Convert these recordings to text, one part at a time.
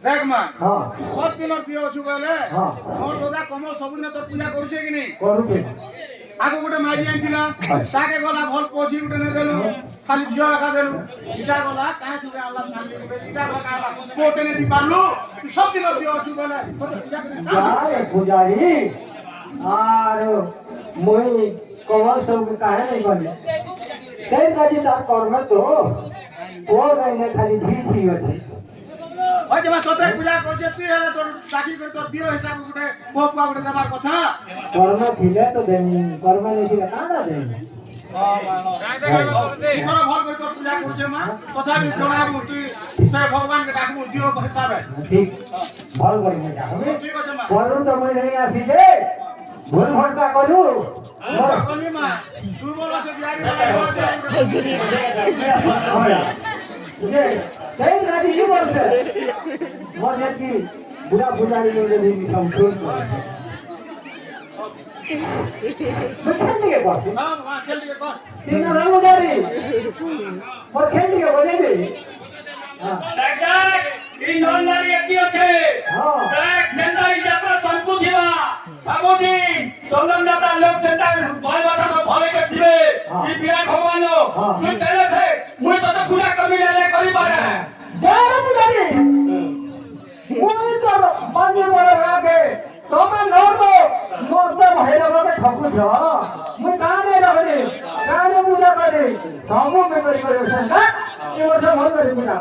देख मां सब दिन दियो छु बोले मोर दादा कमल सबदिन तोर पूजा करू छे कि नहीं करू छे आगो गोटे माई आइथिला ताके गला भल पोछी गोटे ने देलु खाली झियो आका देलु इटा गला काहे तुके आला सामने गोटे इटा गला काला कोटे ने दी पारलु सब दिन दियो छु बोले तोर पूजा करे यार पुजारी आर मोई कमल सब काहे नहीं करले कई काजी तार कर्म तो ओ गने खाली झी झी अछि ओय जमा तोते पूजा करजे तू हेले तोर चाकी कर तोर दियो हिसाब गुटे पोपा गुटे देबार कथा कर्म थिले तो देनी कर्म नै थिले काना देनी इथरा भल कर तोर पूजा करजे मा कथा भी जणाबु तू से भगवान के डाकबु दियो हिसाब है ठीक भल कर मैं जाबे ठीक अछि मा बोलू तो मैं नहीं आसी जे भूल भटका करू कनी मा तू बोला से दियारी ये कई राजी ये वर्ष मोर की बुरा पुजारी ने भी संपूर्ण खेल दिए बस हां हां खेल दिए बस तीन रंग पुजारी मोर खेल दिए बोले दे हां देख इन दोन नारी एती আছে हां देख चंदाई यात्रा चंकु दिवा सबोदी चंदन दाता लोग चंदा भाई बाटा भले के दिबे ई बिराट भगवान तू तेरे से मुई तो पूजा करी ले करी बारे जय पुजारी तमे नरको मोर तो भैरव के ठकु छ मु काने रहले काने पूजा करे सबो में करे ना ये वर्ष भल करे पूजा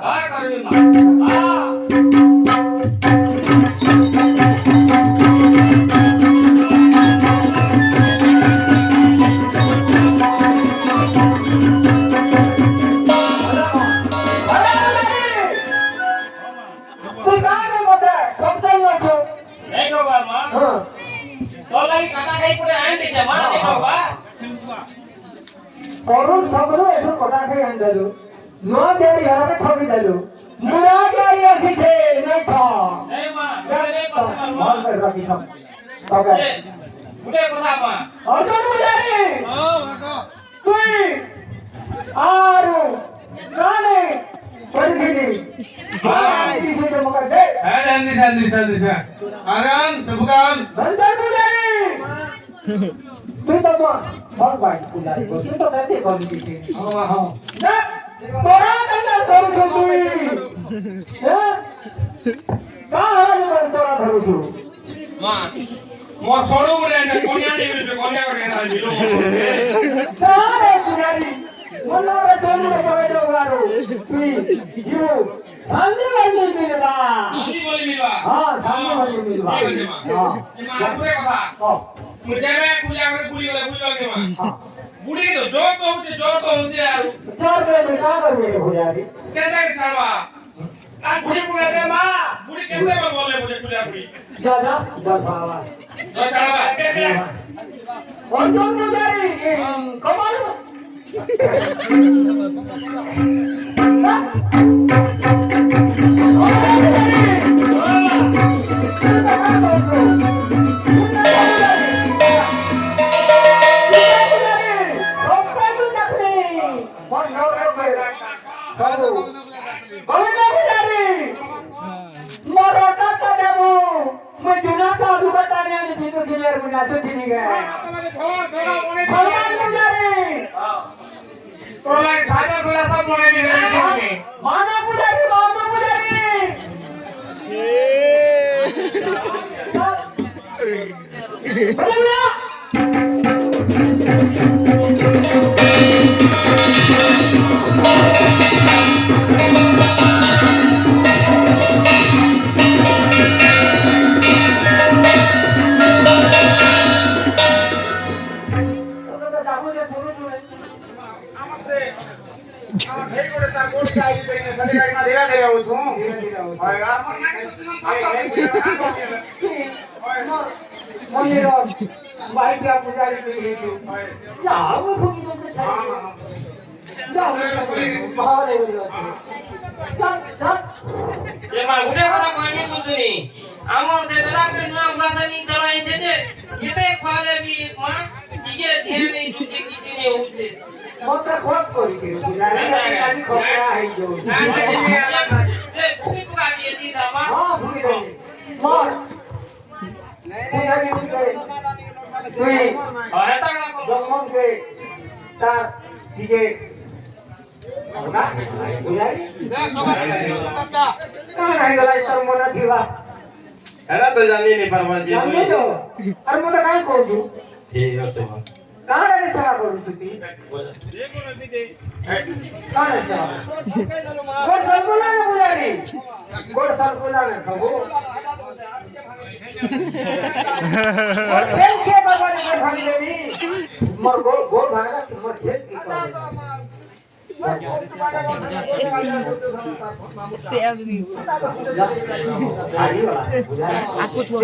करुण ठगरो एसो कटा खाई आंदलु नो देरी हरा ठगी दलु मुरा गाड़ी आसी छे नै छ ए मा गाड़ी पत्थर मार कर रखी सब तबे गुटे कथा मा अर्जुन मुजारी ओ बाको तुई आरु काने परिधिनी हाय दिसे तो मगर दे हाय जल्दी आराम सबकान धनजय मुजारी तू तो बहुत बात पूजा को तू तो कहते कौन किसी हां ना तोरा अंदर करू छु तू हां का हाल तोरा धरू छु मां मोर छोड़ो रे न कोनिया ने मिल कोनिया को ना मिलो सारे पुजारी मोला रे छोड़ो रे कवे जो गारो तू जीव सामने वाली मिलबा सामने वाली मिलबा हां सामने वाली मिलबा हां ये मां पूरे कथा मुझे में पूजा करे गुली गले बुझ लगे मां बुढ़ी तो जोर तो होचे यार जोर के का करबे पुजारी केते छाड़वा आ बुढ़ी पुगे दे मां बुढ़ी केते बार बोले मुझे पूजा बुढ़ी जा बाबा जो छाड़वा केते और जो पुजारी कमाल एरा तो जानी नहीं परवाल जी जानी तो अरे मोटा काहे कहू छु ठीक है तो काहे रे सेवा करू छुती देखो रवि दे काहे सेवा गोड़ सरकुला ने बुलारी गोड़ सरकुला ने सबो और खेल के भगवान ने भाग लेनी मोर गोड़ भागा मोर खेल की कर आपको छोड़